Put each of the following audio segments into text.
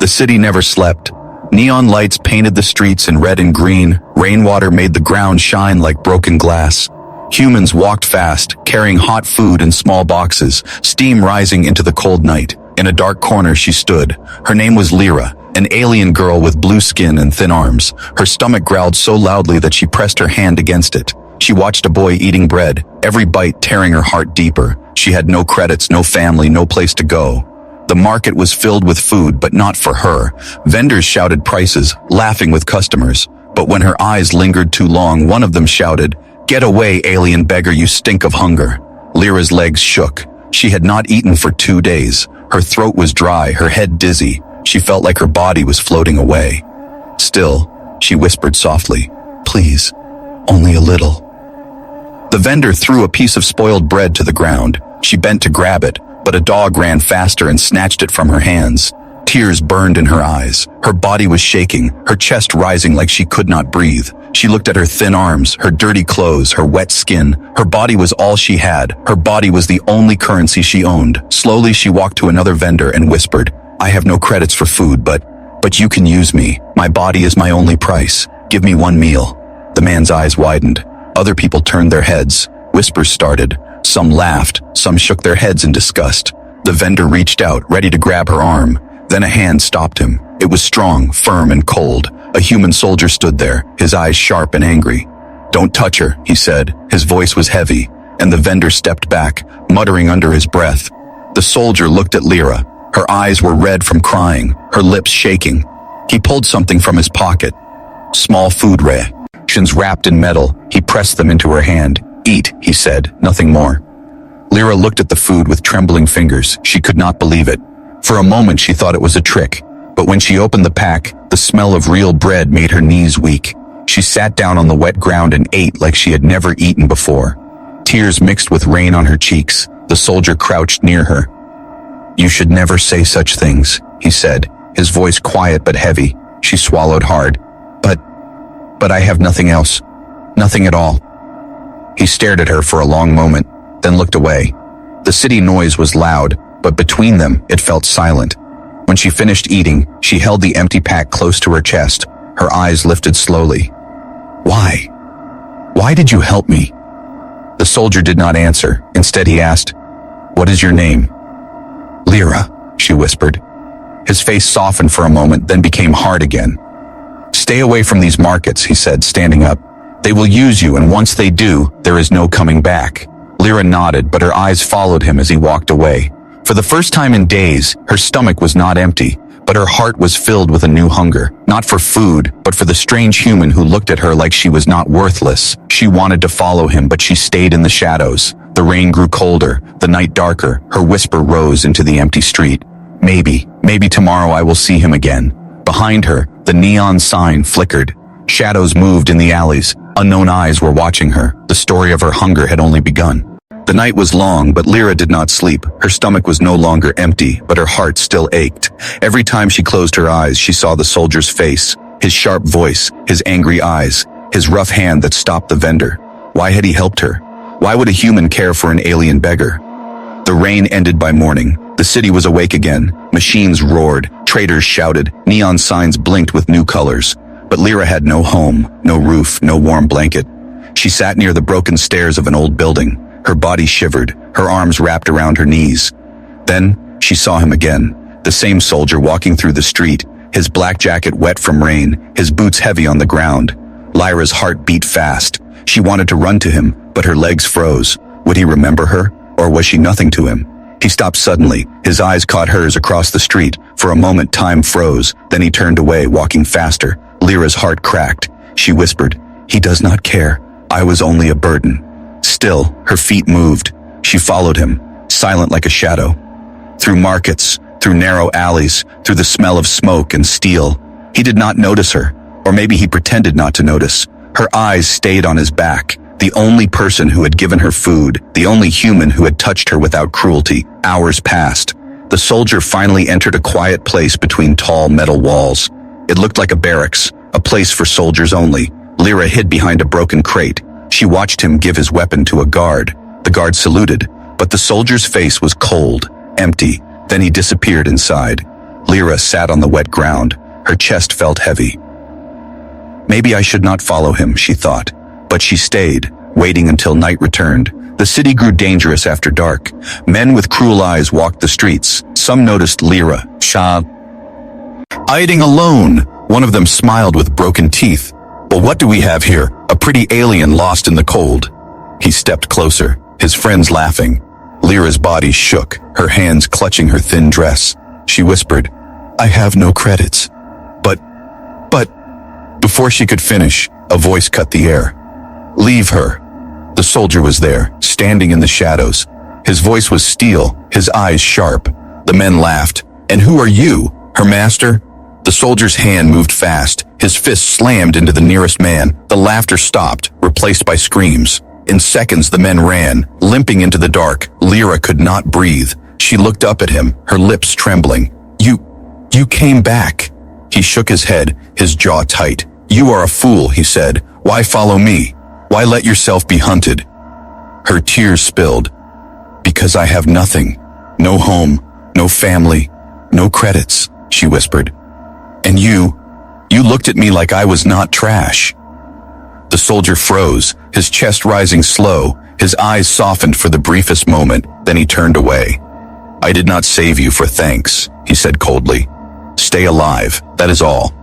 The city never slept. Neon lights painted the streets in red and green. Rainwater made the ground shine like broken glass. Humans walked fast, carrying hot food in small boxes, steam rising into the cold night. In a dark corner she stood. Her name was Lyra, an alien girl with blue skin and thin arms. Her stomach growled so loudly that she pressed her hand against it. She watched a boy eating bread, every bite tearing her heart deeper. She had no credits, no family, no place to go. The market was filled with food, but not for her. Vendors shouted prices, laughing with customers. But when her eyes lingered too long, one of them shouted, "Get away, alien beggar, you stink of hunger." Lyra's legs shook. She had not eaten for 2 days. Her throat was dry, her head dizzy. She felt like her body was floating away. Still, she whispered softly, "Please, only a little." The vendor threw a piece of spoiled bread to the ground. She bent to grab it, but a dog ran faster and snatched it from her hands. Tears burned in her eyes. Her body was shaking, her chest rising like she could not breathe. She looked at her thin arms, her dirty clothes, her wet skin. Her body was all she had. Her body was the only currency she owned. Slowly she walked to another vendor and whispered, "I have no credits for food, but you can use me. My body is my only price. Give me one meal." The man's eyes widened. Other people turned their heads. Whispers started. Some laughed, some shook their heads in disgust. The vendor reached out, ready to grab her arm. Then a hand stopped him. It was strong, firm, and cold. A human soldier stood there, his eyes sharp and angry. "Don't touch her," he said. His voice was heavy, and the vendor stepped back, muttering under his breath. The soldier looked at Lyra. Her eyes were red from crying, her lips shaking. He pulled something from his pocket. Small food rations wrapped in metal. He pressed them into her hand. "Eat," he said, "nothing more." Lyra looked at the food with trembling fingers. She could not believe it. For a moment she thought it was a trick, but when she opened the pack, the smell of real bread made her knees weak. She sat down on the wet ground and ate like she had never eaten before. Tears mixed with rain on her cheeks. The soldier crouched near her. "You should never say such things," he said, his voice quiet but heavy. She swallowed hard. But I have nothing else. Nothing at all." He stared at her for a long moment, then looked away. The city noise was loud, but between them, it felt silent. When she finished eating, she held the empty pack close to her chest. Her eyes lifted slowly. "Why? Why did you help me?" The soldier did not answer. Instead he asked, "What is your name?" "Lyra," she whispered. His face softened for a moment, then became hard again. "Stay away from these markets," he said, standing up. "They will use you, and once they do, there is no coming back." Lyra nodded, but her eyes followed him as he walked away. For the first time in days, her stomach was not empty, but her heart was filled with a new hunger, not for food, but for the strange human who looked at her like she was not worthless. She wanted to follow him, but she stayed in the shadows. The rain grew colder, the night darker. Her whisper rose into the empty street. Maybe tomorrow I will see him again." Behind her, the neon sign flickered. Shadows moved in the alleys. Unknown eyes were watching her. The story of her hunger had only begun. The night was long, but Lyra did not sleep. Her stomach was no longer empty, but her heart still ached. Every time she closed her eyes, she saw the soldier's face, his sharp voice, his angry eyes, his rough hand that stopped the vendor. Why had he helped her? Why would a human care for an alien beggar? The rain ended by morning. The city was awake again. Machines roared, traders shouted, neon signs blinked with new colors. But Lyra had no home, no roof, no warm blanket. She sat near the broken stairs of an old building. Her body shivered, her arms wrapped around her knees. Then, she saw him again, the same soldier walking through the street, his black jacket wet from rain, his boots heavy on the ground. Lyra's heart beat fast. She wanted to run to him, but her legs froze. Would he remember her, or was she nothing to him? He stopped suddenly. His eyes caught hers across the street. For a moment, time froze. Then he turned away, walking faster. Lyra's heart cracked. She whispered, "He does not care. I was only a burden." Still, her feet moved. She followed him, silent like a shadow. Through markets, through narrow alleys, through the smell of smoke and steel. He did not notice her, or maybe he pretended not to notice. Her eyes stayed on his back, the only person who had given her food, the only human who had touched her without cruelty. Hours passed. The soldier finally entered a quiet place between tall metal walls. It looked like a barracks, a place for soldiers only. Lyra hid behind a broken crate. She watched him give his weapon to a guard. The guard saluted, but the soldier's face was cold, empty. Then he disappeared inside. Lyra sat on the wet ground. Her chest felt heavy. Maybe I should not follow him, she thought. But she stayed, waiting until night returned. The city grew dangerous after dark. Men with cruel eyes walked the streets. Some noticed Lyra, hiding alone. One of them smiled with broken teeth. Well, what do we have here? A pretty alien lost in the cold. He stepped closer, his friends laughing. Lyra's body shook, her hands clutching her thin dress. She whispered, I have no credits. But... Before she could finish, a voice cut the air. Leave her. The soldier was there, standing in the shadows. His voice was steel, his eyes sharp. The men laughed. And who are you? Her master? The soldier's hand moved fast. His fist slammed into the nearest man. The laughter stopped, replaced by screams. In seconds, the men ran, limping into the dark. Lyra could not breathe. She looked up at him, her lips trembling. You came back. He shook his head, his jaw tight. You are a fool, he said. Why follow me? Why let yourself be hunted? Her tears spilled. Because I have nothing. No home, no family, no credits, she whispered. And you looked at me like I was not trash. The soldier froze, his chest rising slow, his eyes softened for the briefest moment, then he turned away. I did not save you for thanks, he said coldly. Stay alive, that is all.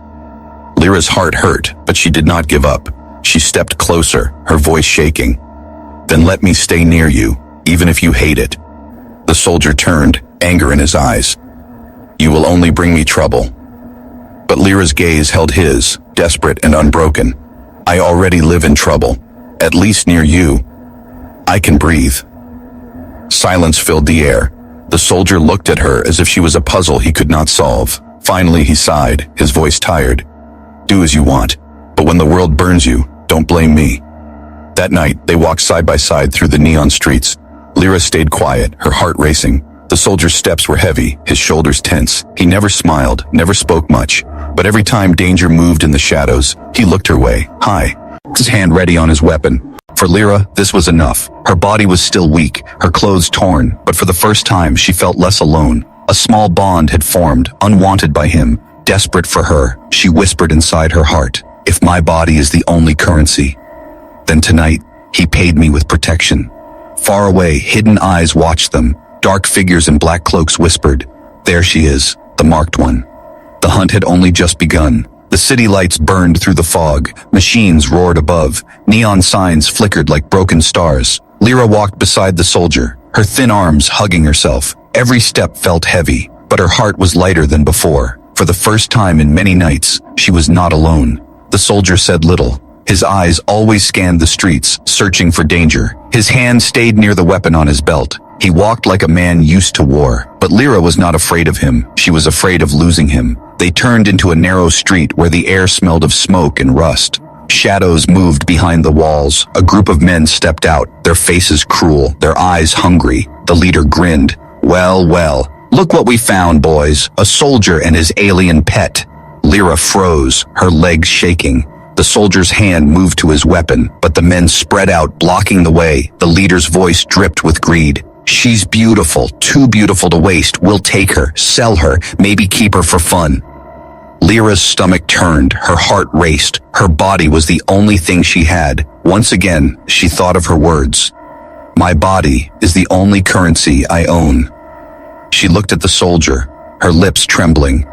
Lyra's heart hurt, but she did not give up. She stepped closer, her voice shaking. Then let me stay near you, even if you hate it. The soldier turned, anger in his eyes. You will only bring me trouble. But Lyra's gaze held his, desperate and unbroken. I already live in trouble, at least near you. I can breathe. Silence filled the air. The soldier looked at her as if she was a puzzle he could not solve. Finally, he sighed, his voice tired. Do as you want, but when the world burns you, don't blame me. That night, they walked side by side through the neon streets. Lyra stayed quiet, her heart racing. The soldier's steps were heavy, his shoulders tense. He never smiled, never spoke much. But every time danger moved in the shadows, he looked her way, high, his hand ready on his weapon. For Lyra, this was enough. Her body was still weak, her clothes torn, but for the first time, she felt less alone. A small bond had formed, unwanted by him, desperate for her. She whispered inside her heart, if my body is the only currency, then tonight, he paid me with protection. Far away, hidden eyes watched them. Dark figures in black cloaks whispered, there she is, the marked one. The hunt had only just begun. The city lights burned through the fog. Machines roared above. Neon signs flickered like broken stars. Lyra walked beside the soldier, her thin arms hugging herself. Every step felt heavy, but her heart was lighter than before. For the first time in many nights, she was not alone. The soldier said little. His eyes always scanned the streets, searching for danger. His hand stayed near the weapon on his belt. He walked like a man used to war, but Lyra was not afraid of him. She was afraid of losing him. They turned into a narrow street where the air smelled of smoke and rust. Shadows moved behind the walls. A group of men stepped out, their faces cruel, their eyes hungry. The leader grinned. Well, look what we found, boys. A soldier and his alien pet. Lyra froze, her legs shaking. The soldier's hand moved to his weapon, but the men spread out, blocking the way. The leader's voice dripped with greed. She's beautiful, too beautiful to waste. We'll take her, sell her, maybe keep her for fun. Lyra's stomach turned, her heart raced. Her body was the only thing she had. Once again, she thought of her words. My body is the only currency I own. She looked at the soldier, her lips trembling.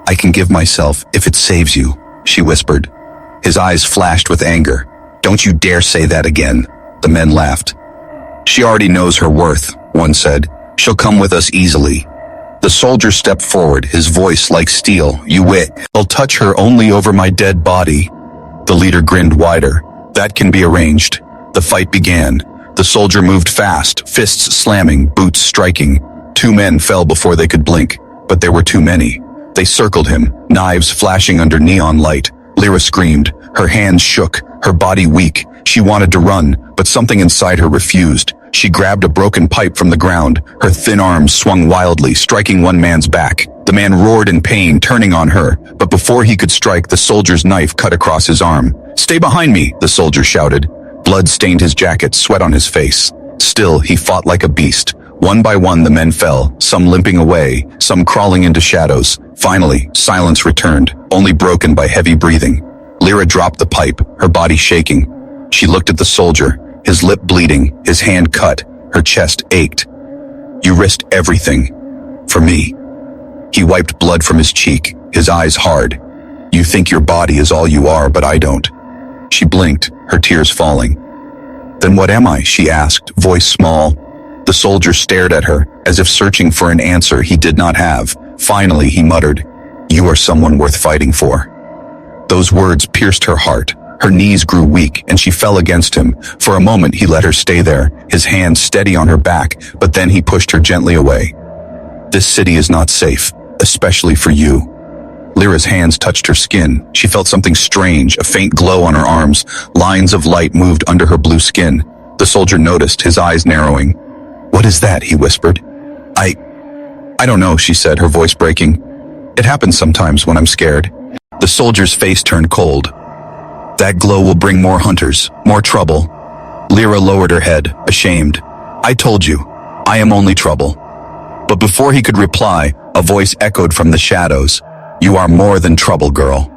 I can give myself if it saves you, she whispered. His eyes flashed with anger. Don't you dare say that again. The men laughed. She already knows her worth, one said. She'll come with us easily. The soldier stepped forward, his voice like steel. You wit. I'll touch her only over my dead body. The leader grinned wider. That can be arranged. The fight began. The soldier moved fast, fists slamming, boots striking. 2 men fell before they could blink, but there were too many. They circled him, knives flashing under neon light. Lyra screamed. Her hands shook, her body weak. She wanted to run, but something inside her refused. She grabbed a broken pipe from the ground. Her thin arms swung wildly, striking one man's back. The man roared in pain, turning on her, but before he could strike, the soldier's knife cut across his arm. Stay behind me, the soldier shouted. Blood stained his jacket, sweat on his face. Still, he fought like a beast. One by one, the men fell, some limping away, some crawling into shadows. Finally, silence returned, only broken by heavy breathing. Lyra dropped the pipe, her body shaking. She looked at the soldier, his lip bleeding, his hand cut, her chest ached. "You risked everything. For me." He wiped blood from his cheek, his eyes hard. "You think your body is all you are, but I don't." She blinked, her tears falling. "Then what am I?" she asked, voice small. The soldier stared at her, as if searching for an answer he did not have. Finally, he muttered, "You are someone worth fighting for." Those words pierced her heart. Her knees grew weak, and she fell against him. For a moment, he let her stay there, his hand steady on her back, but then he pushed her gently away. "This city is not safe, especially for you." Lyra's hands touched her skin. She felt something strange, a faint glow on her arms. Lines of light moved under her blue skin. The soldier noticed, his eyes narrowing. "What is that?" he whispered. I don't know," she said, her voice breaking. "It happens sometimes when I'm scared." The soldier's face turned cold. "That glow will bring more hunters, more trouble." Lyra lowered her head, ashamed. "I told you, I am only trouble." But before he could reply, a voice echoed from the shadows. "You are more than trouble, girl."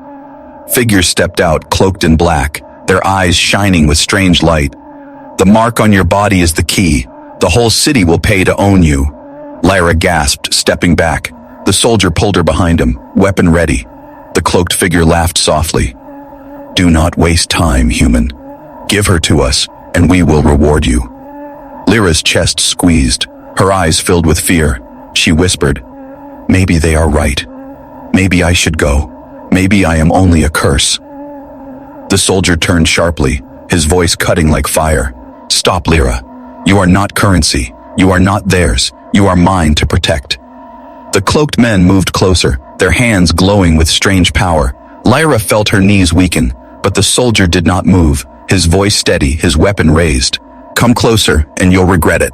Figures stepped out, cloaked in black, their eyes shining with strange light. "The mark on your body is the key. The whole city will pay to own you." Lyra gasped, stepping back. The soldier pulled her behind him, weapon ready. The cloaked figure laughed softly. "Do not waste time, human. Give her to us, and we will reward you." Lyra's chest squeezed, her eyes filled with fear. She whispered, "Maybe they are right. Maybe I should go. Maybe I am only a curse." The soldier turned sharply, his voice cutting like fire. "Stop, Lyra. You are not currency. You are not theirs. You are mine to protect." The cloaked men moved closer, their hands glowing with strange power. Lyra felt her knees weaken, but the soldier did not move, his voice steady, his weapon raised. "Come closer, and you'll regret it."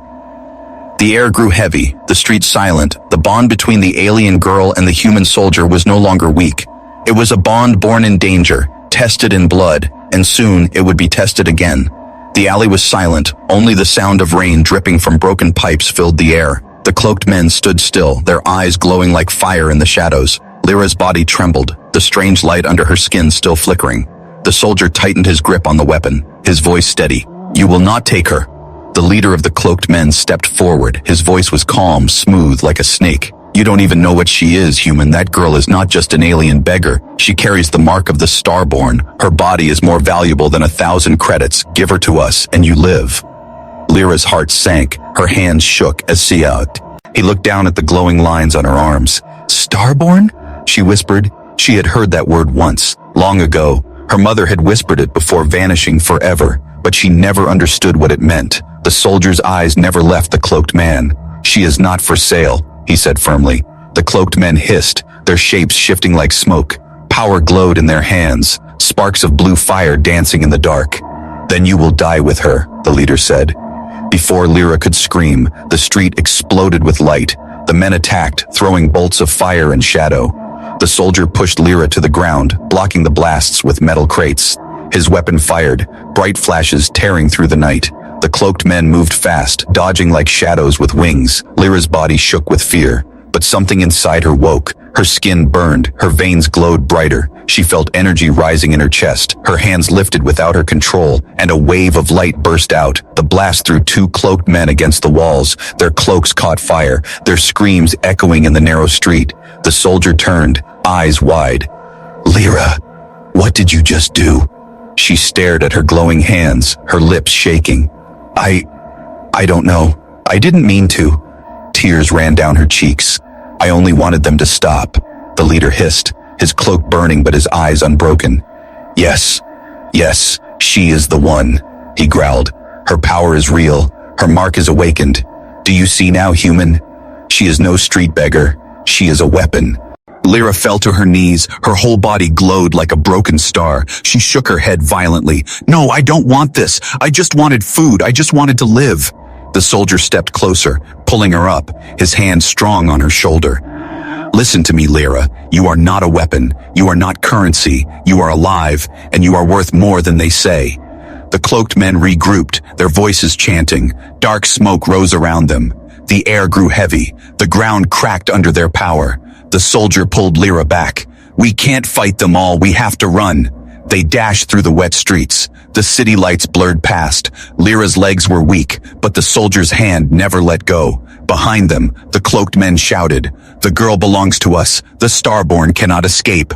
The air grew heavy, the streets silent. The bond between the alien girl and the human soldier was no longer weak. It was a bond born in danger, tested in blood, and soon it would be tested again. The alley was silent, only the sound of rain dripping from broken pipes filled the air. The cloaked men stood still, their eyes glowing like fire in the shadows. Lyra's body trembled, the strange light under her skin still flickering. The soldier tightened his grip on the weapon, his voice steady. "You will not take her." The leader of the cloaked men stepped forward, his voice was calm, smooth like a snake. "You don't even know what she is, human. That girl is not just an alien beggar. She carries the mark of the Starborn. Her body is more valuable than 1,000 credits. Give her to us, and you live." Lyra's heart sank, her hands shook as she out. He looked down at the glowing lines on her arms. "Starborn?" she whispered. She had heard that word once, long ago. Her mother had whispered it before vanishing forever, but she never understood what it meant. The soldier's eyes never left the cloaked man. "She is not for sale," he said firmly. The cloaked men hissed, their shapes shifting like smoke. Power glowed in their hands, sparks of blue fire dancing in the dark. "Then you will die with her," the leader said. Before Lyra could scream, the street exploded with light. The men attacked, throwing bolts of fire and shadow. The soldier pushed Lyra to the ground, blocking the blasts with metal crates. His weapon fired, bright flashes tearing through the night. The cloaked men moved fast, dodging like shadows with wings. Lyra's body shook with fear, but something inside her woke. Her skin burned, her veins glowed brighter. She felt energy rising in her chest. Her hands lifted without her control, and a wave of light burst out. The blast threw two cloaked men against the walls. Their cloaks caught fire, their screams echoing in the narrow street. The soldier turned, eyes wide. "Lyra, what did you just do?" She stared at her glowing hands, her lips shaking. I don't know. I didn't mean to." Tears ran down her cheeks. "I only wanted them to stop," the leader hissed, his cloak burning but his eyes unbroken. Yes, she is the one," he growled. "Her power is real. Her mark is awakened. Do you see now, human? She is no street beggar. She is a weapon." Lyra fell to her knees, her whole body glowed like a broken star. She shook her head violently. "No, I don't want this. I just wanted food. I just wanted to live." The soldier stepped closer, pulling her up, his hand strong on her shoulder. "Listen to me, Lyra. You are not a weapon. You are not currency. You are alive, and you are worth more than they say." The cloaked men regrouped, their voices chanting. Dark smoke rose around them. The air grew heavy. The ground cracked under their power. The soldier pulled Lyra back. "We can't fight them all, we have to run." They dashed through the wet streets. The city lights blurred past. Lyra's legs were weak, but the soldier's hand never let go. Behind them, the cloaked men shouted, "The girl belongs to us. The Starborn cannot escape."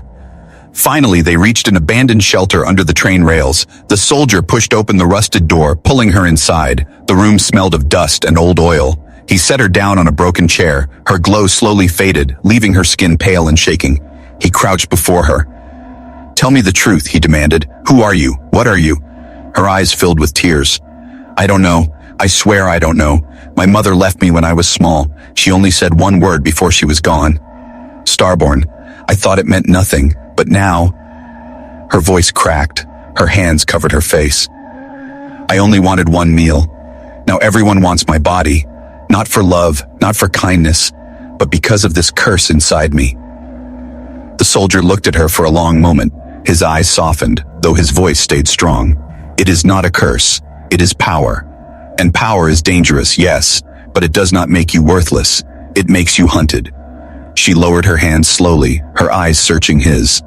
Finally, they reached an abandoned shelter under the train rails. The soldier pushed open the rusted door, pulling her inside. The room smelled of dust and old oil. He set her down on a broken chair. Her glow slowly faded, leaving her skin pale and shaking. He crouched before her. "Tell me the truth," he demanded. "Who are you? What are you?" Her eyes filled with tears. "I don't know. I swear I don't know. My mother left me when I was small. She only said one word before she was gone. Starborn. I thought it meant nothing, but now..." Her voice cracked. Her hands covered her face. "I only wanted one meal. Now everyone wants my body. Not for love, not for kindness, but because of this curse inside me." The soldier looked at her for a long moment. His eyes softened, though his voice stayed strong. "It is not a curse. It is power. And power is dangerous, yes, but it does not make you worthless. It makes you hunted." She lowered her hands slowly, her eyes searching his.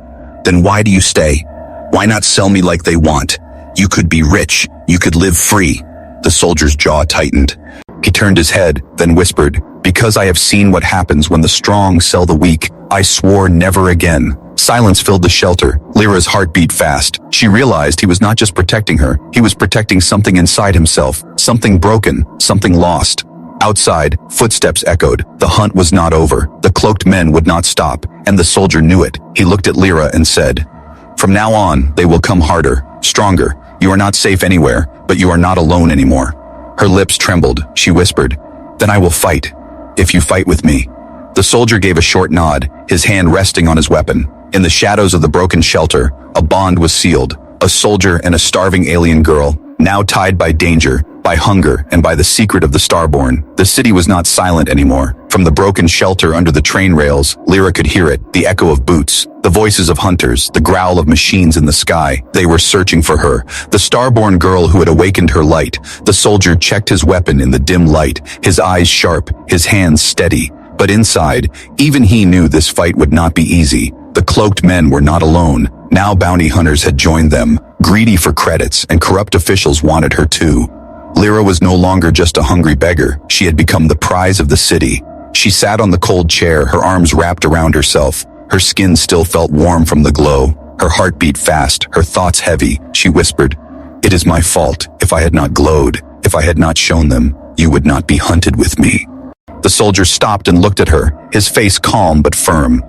"Then why do you stay? Why not sell me like they want? You could be rich. You could live free." The soldier's jaw tightened. He turned his head, then whispered, "Because I have seen what happens when the strong sell the weak, I swore never again." Silence filled the shelter. Lyra's heart beat fast. She realized he was not just protecting her, he was protecting something inside himself, something broken, something lost. Outside, footsteps echoed. The hunt was not over. The cloaked men would not stop, and the soldier knew it. He looked at Lyra and said, "From now on, they will come harder, stronger. You are not safe anywhere, but you are not alone anymore." Her lips trembled. She whispered, "Then I will fight, if you fight with me." The soldier gave a short nod, his hand resting on his weapon. In the shadows of the broken shelter, a bond was sealed. A soldier and a starving alien girl, now tied by danger, by hunger, and by the secret of the Starborn. The city was not silent anymore. From the broken shelter under the train rails, Lyra could hear it, the echo of boots, the voices of hunters, the growl of machines in the sky. They were searching for her, the Starborn girl who had awakened her light. The soldier checked his weapon in the dim light, his eyes sharp, his hands steady. But inside, even he knew this fight would not be easy. The cloaked men were not alone. Now bounty hunters had joined them, greedy for credits, and corrupt officials wanted her too. Lyra was no longer just a hungry beggar. She had become the prize of the city. She sat on the cold chair, her arms wrapped around herself. Her skin still felt warm from the glow. Her heart beat fast, her thoughts heavy. She whispered, "It is my fault. If I had not glowed, if I had not shown them, you would not be hunted with me." The soldier stopped and looked at her, his face calm but firm.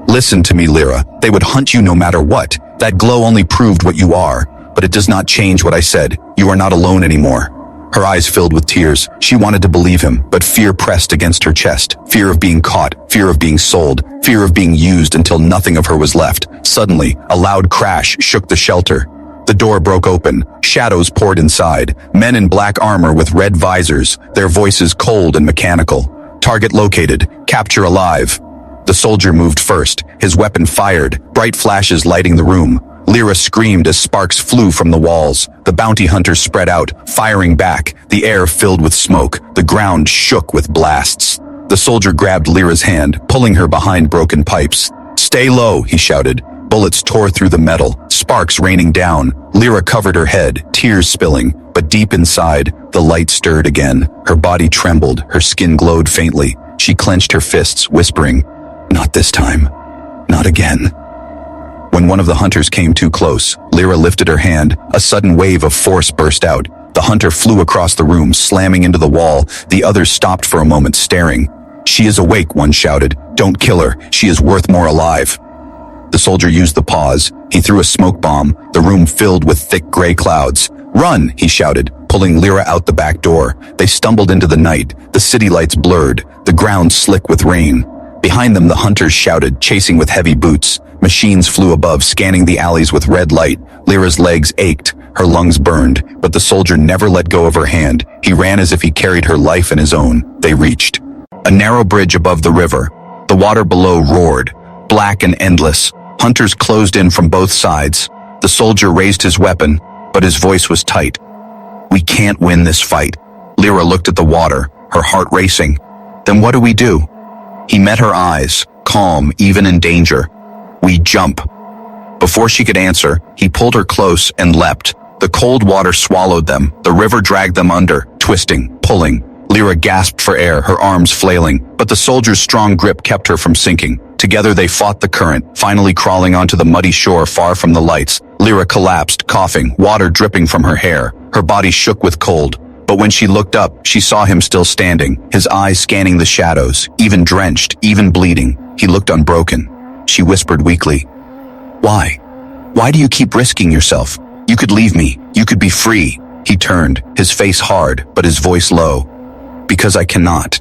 "Listen to me, Lyra. They would hunt you no matter what. That glow only proved what you are, but it does not change what I said. You are not alone anymore." Her eyes filled with tears. She wanted to believe him, but fear pressed against her chest. Fear of being caught, fear of being sold, fear of being used until nothing of her was left. Suddenly, a loud crash shook the shelter. The door broke open. Shadows poured inside. Men in black armor with red visors, their voices cold and mechanical. "Target located. Capture alive." The soldier moved first. His weapon fired, bright flashes lighting the room. Lyra screamed as sparks flew from the walls. The bounty hunters spread out, firing back. The air filled with smoke. The ground shook with blasts. The soldier grabbed Lyra's hand, pulling her behind broken pipes. "Stay low," he shouted. Bullets tore through the metal, sparks raining down. Lyra covered her head, tears spilling, but deep inside, the light stirred again. Her body trembled, her skin glowed faintly. She clenched her fists, whispering, "Not this time. Not again." When one of the hunters came too close, Lyra lifted her hand. A sudden wave of force burst out. The hunter flew across the room, slamming into the wall. The others stopped for a moment, staring. "She is awake," one shouted. "Don't kill her. She is worth more alive." The soldier used the pause. He threw a smoke bomb. The room filled with thick gray clouds. "Run!" he shouted, pulling Lyra out the back door. They stumbled into the night. The city lights blurred, the ground slick with rain. Behind them, the hunters shouted, chasing with heavy boots. Machines flew above, scanning the alleys with red light. Lyra's legs ached, her lungs burned, but the soldier never let go of her hand. He ran as if he carried her life in his own. They reached a narrow bridge above the river. The water below roared, black and endless. Hunters closed in from both sides. The soldier raised his weapon, but his voice was tight. "We can't win this fight." Lyra looked at the water, her heart racing. "Then what do we do?" He met her eyes, calm even in danger. "We jump." Before she could answer, he pulled her close and leapt. The cold water swallowed them, the river dragged them under, twisting, pulling. Lyra gasped for air, her arms flailing, but the soldier's strong grip kept her from sinking. Together they fought the current, finally crawling onto the muddy shore far from the lights. Lyra collapsed, coughing, water dripping from her hair. Her body shook with cold. But when she looked up, she saw him still standing, his eyes scanning the shadows, even drenched, even bleeding. He looked unbroken. She whispered weakly, "Why? Why do you keep risking yourself? You could leave me. You could be free." He turned, his face hard, but his voice low. "Because I cannot.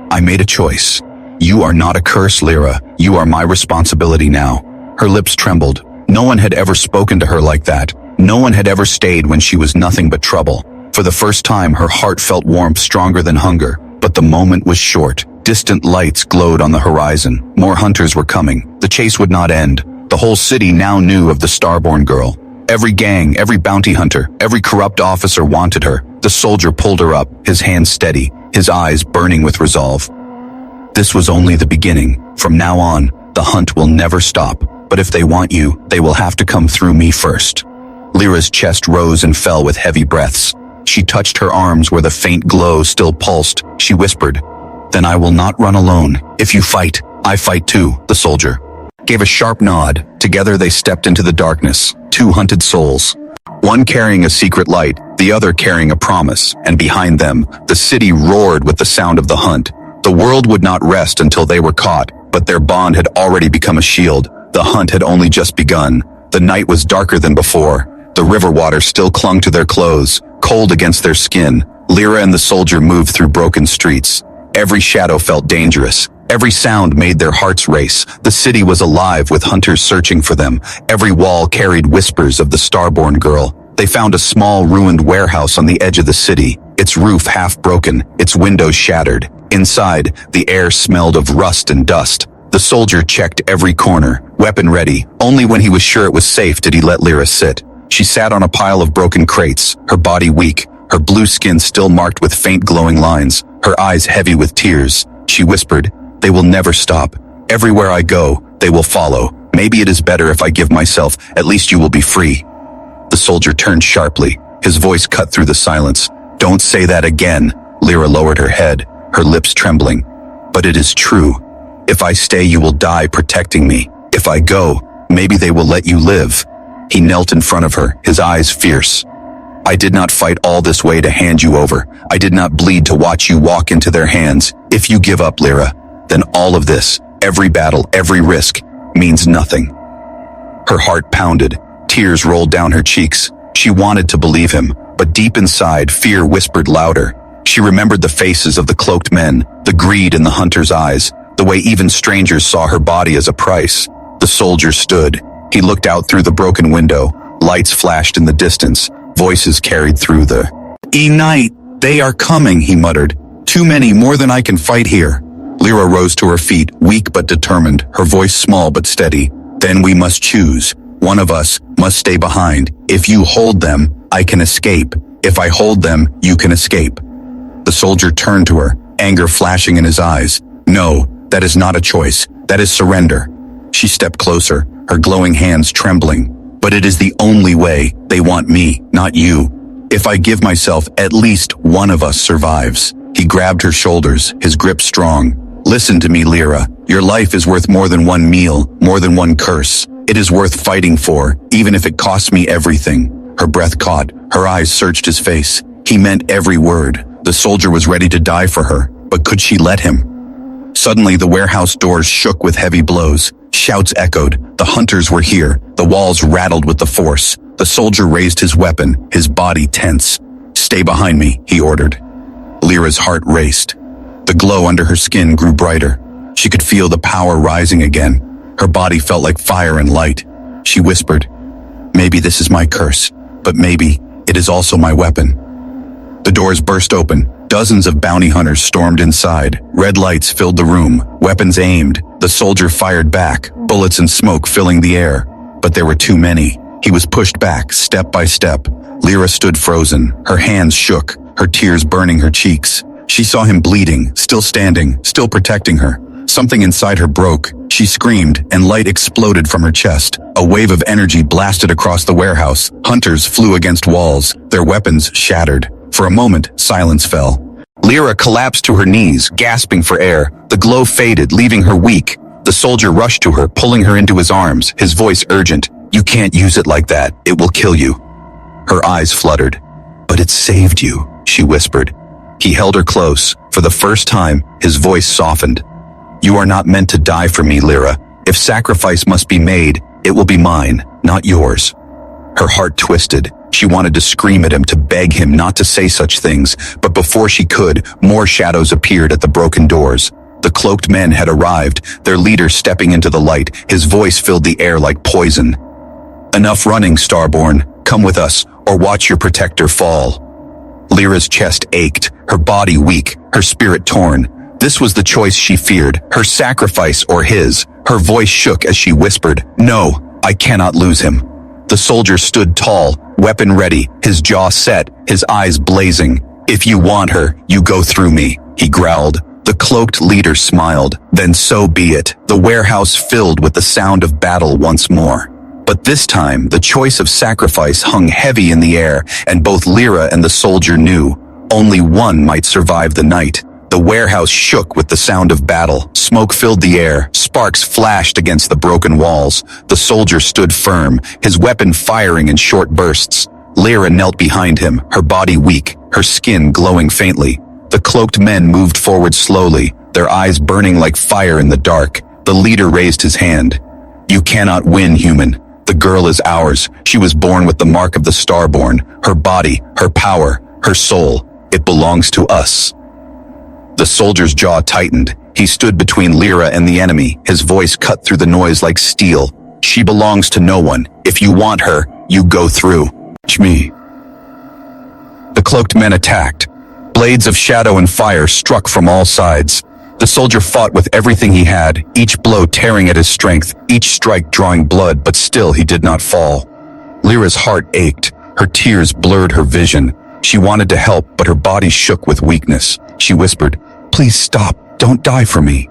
I made a choice. You are not a curse, Lyra. You are my responsibility now." Her lips trembled. No one had ever spoken to her like that. No one had ever stayed when she was nothing but trouble. For the first time, her heart felt warmth stronger than hunger. But the moment was short. Distant lights glowed on the horizon. More hunters were coming. The chase would not end. The whole city now knew of the Starborn girl. Every gang, every bounty hunter, every corrupt officer wanted her. The soldier pulled her up, his hands steady, his eyes burning with resolve. "This was only the beginning. From now on, the hunt will never stop. But if they want you, they will have to come through me first." Lyra's chest rose and fell with heavy breaths. She touched her arms where the faint glow still pulsed. She whispered, "Then I will not run alone. If you fight, I fight too." The soldier gave a sharp nod. Together they stepped into the darkness, two hunted souls. One carrying a secret light, the other carrying a promise, and behind them, the city roared with the sound of the hunt. The world would not rest until they were caught, but their bond had already become a shield. The hunt had only just begun. The night was darker than before. The river water still clung to their clothes, cold against their skin. Lyra and the soldier moved through broken streets. Every shadow felt dangerous. Every sound made their hearts race. The city was alive with hunters searching for them. Every wall carried whispers of the Starborn girl. They found a small ruined warehouse on the edge of the city, its roof half broken, its windows shattered. Inside, the air smelled of rust and dust. The soldier checked every corner, weapon ready. Only when he was sure it was safe did he let Lyra sit. She sat on a pile of broken crates, her body weak, her blue skin still marked with faint glowing lines, her eyes heavy with tears. She whispered, "They will never stop. Everywhere I go, they will follow. Maybe it is better if I give myself, at least you will be free." The soldier turned sharply, his voice cut through the silence. "Don't say that again." Lyra lowered her head, her lips trembling. "But it is true. If I stay, you will die protecting me. If I go, maybe they will let you live." He knelt in front of her, his eyes fierce. "I did not fight all this way to hand you over. I did not bleed to watch you walk into their hands. If you give up, Lyra, then all of this, every battle, every risk, means nothing." Her heart pounded. Tears rolled down her cheeks. She wanted to believe him, but deep inside, fear whispered louder. She remembered the faces of the cloaked men, the greed in the hunter's eyes, the way even strangers saw her body as a price. The soldier stood. He looked out through the broken window. Lights flashed in the distance. Voices carried through the night. "They are coming," he muttered. "Too many, more than I can fight here." Lyra rose to her feet, weak but determined, her voice small but steady. "Then we must choose. One of us must stay behind. If you hold them, I can escape. If I hold them, you can escape." The soldier turned to her, anger flashing in his eyes. "No, that is not a choice. That is surrender." She stepped closer, her glowing hands trembling. "But it is the only way. They want me, not you. If I give myself, at least one of us survives." He grabbed her shoulders, his grip strong. "Listen to me, Lyra. Your life is worth more than one meal, more than one curse. It is worth fighting for, even if it costs me everything." Her breath caught, her eyes searched his face. He meant every word. The soldier was ready to die for her, but could she let him? Suddenly, the warehouse doors shook with heavy blows. Shouts echoed. The hunters were here. The walls rattled with the force. The soldier raised his weapon, his body tense. "Stay behind me," he ordered. Lyra's heart raced. The glow under her skin grew brighter. She could feel the power rising again. Her body felt like fire and light. She whispered, "Maybe this is my curse, but maybe it is also my weapon." The doors burst open. Dozens of bounty hunters stormed inside. Red lights filled the room, weapons aimed. The soldier fired back, bullets and smoke filling the air. But there were too many. He was pushed back, step by step. Lyra stood frozen, her hands shook, her tears burning her cheeks. She saw him bleeding, still standing, still protecting her. Something inside her broke. She screamed, and light exploded from her chest. A wave of energy blasted across the warehouse. Hunters flew against walls, their weapons shattered. For a moment, silence fell. Lyra collapsed to her knees, gasping for air. The glow faded, leaving her weak. The soldier rushed to her, pulling her into his arms, his voice urgent. "You can't use it like that. It will kill you." Her eyes fluttered. "But it saved you," she whispered. He held her close. For the first time, his voice softened. "You are not meant to die for me, Lyra. If sacrifice must be made, it will be mine, not yours." Her heart twisted. She wanted to scream at him, to beg him not to say such things, but before she could, more shadows appeared at the broken doors. The cloaked men had arrived, their leader stepping into the light. His voice filled the air like poison. "Enough running, Starborn. Come with us, or watch your protector fall." Lyra's chest ached, her body weak, her spirit torn. This was the choice she feared, her sacrifice or his. Her voice shook as she whispered, "No, I cannot lose him." The soldier stood tall, weapon ready, his jaw set, his eyes blazing. "If you want her, you go through me," he growled. The cloaked leader smiled. Then so be it. The warehouse filled with the sound of battle once more. But this time, the choice of sacrifice hung heavy in the air, and both Lyra and the soldier knew only one might survive the night. The warehouse shook with the sound of battle. Smoke filled the air. Sparks flashed against the broken walls. The soldier stood firm, his weapon firing in short bursts. Lyra knelt behind him, her body weak, her skin glowing faintly. The cloaked men moved forward slowly, their eyes burning like fire in the dark. The leader raised his hand. "You cannot win, human. The girl is ours. She was born with the mark of the Starborn. Her body, her power, her soul. It belongs to us." The soldier's jaw tightened. He stood between Lyra and the enemy, his voice cut through the noise like steel. "She belongs to no one. If you want her, you go through. Watch me." The cloaked men attacked. Blades of shadow and fire struck from all sides. The soldier fought with everything he had, each blow tearing at his strength, each strike drawing blood, but still he did not fall. Lyra's heart ached. Her tears blurred her vision. She wanted to help, but her body shook with weakness. She whispered, "Please stop. Don't die for me."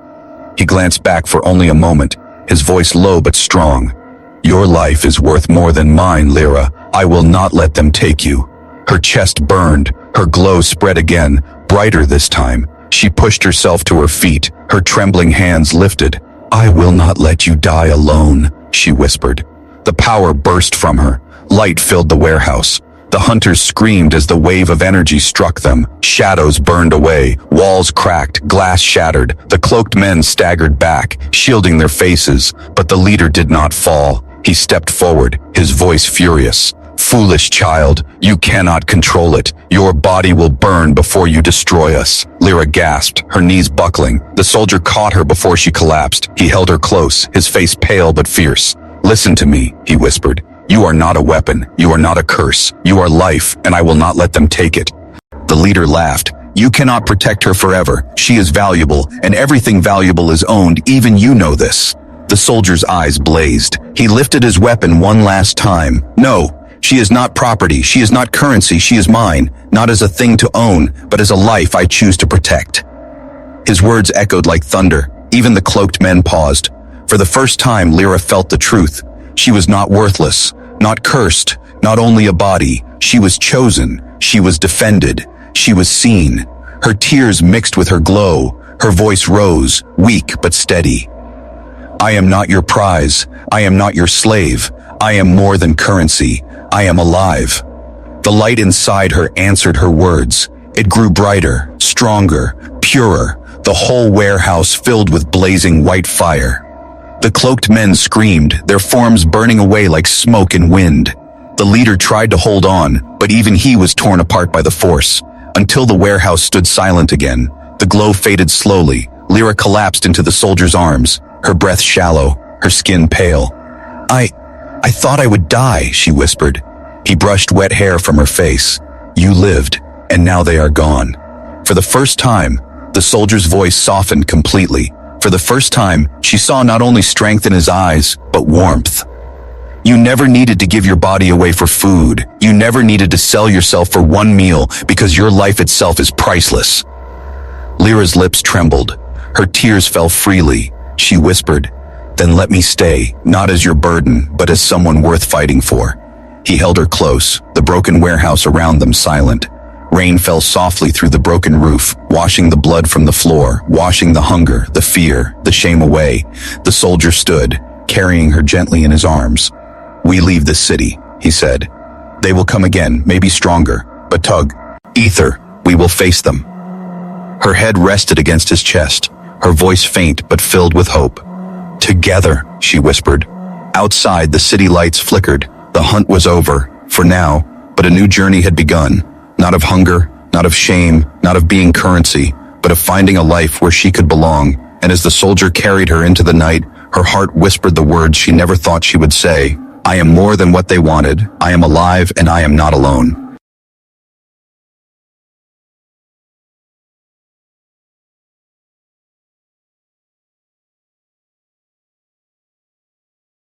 He glanced back for only a moment, his voice low but strong. "Your life is worth more than mine, Lyra. I will not let them take you." Her chest burned, her glow spread again, brighter this time. She pushed herself to her feet, her trembling hands lifted. "I will not let you die alone," she whispered. The power burst from her. Light filled the warehouse. The hunters screamed as the wave of energy struck them. Shadows burned away, walls cracked, glass shattered. The cloaked men staggered back, shielding their faces, but the leader did not fall. He stepped forward, his voice furious. "Foolish child, you cannot control it. Your body will burn before you destroy us." Lyra gasped, her knees buckling. The soldier caught her before she collapsed. He held her close, his face pale but fierce. "Listen to me," he whispered. "You are not a weapon. You are not a curse. You are life, and I will not let them take it." The leader laughed. "You cannot protect her forever. She is valuable, and everything valuable is owned. Even you know this." The soldier's eyes blazed. He lifted his weapon one last time. "No. She is not property, she is not currency, she is mine, not as a thing to own, but as a life I choose to protect." His words echoed like thunder. Even the cloaked men paused. For the first time, Lyra felt the truth. She was not worthless, not cursed, not only a body. She was chosen, she was defended, she was seen. Her tears mixed with her glow. Her voice rose, weak but steady. "I am not your prize, I am not your slave. I am more than currency. I am alive." The light inside her answered her words. It grew brighter, stronger, purer, the whole warehouse filled with blazing white fire. The cloaked men screamed, their forms burning away like smoke in wind. The leader tried to hold on, but even he was torn apart by the force. Until the warehouse stood silent again. The glow faded slowly. Lyra collapsed into the soldier's arms, her breath shallow, her skin pale. I thought I would die," she whispered. He brushed wet hair from her face. "You lived, and now they are gone." For the first time, the soldier's voice softened completely. For the first time, she saw not only strength in his eyes, but warmth. "You never needed to give your body away for food. You never needed to sell yourself for one meal, because your life itself is priceless." Lyra's lips trembled. Her tears fell freely. She whispered, "Then let me stay, not as your burden, but as someone worth fighting for." He held her close, the broken warehouse around them silent. Rain fell softly through the broken roof, washing the blood from the floor, washing the hunger, the fear, the shame away. The soldier stood, carrying her gently in his arms. "We leave this city," he said. "They will come again, maybe stronger, but Tug, Ether, we will face them." Her head rested against his chest, her voice faint but filled with hope. "Together," she whispered. Outside, the city lights flickered. The hunt was over, for now, but a new journey had begun. Not of hunger, not of shame, not of being currency, but of finding a life where she could belong. And as the soldier carried her into the night, her heart whispered the words she never thought she would say. "I am more than what they wanted. I am alive and I am not alone."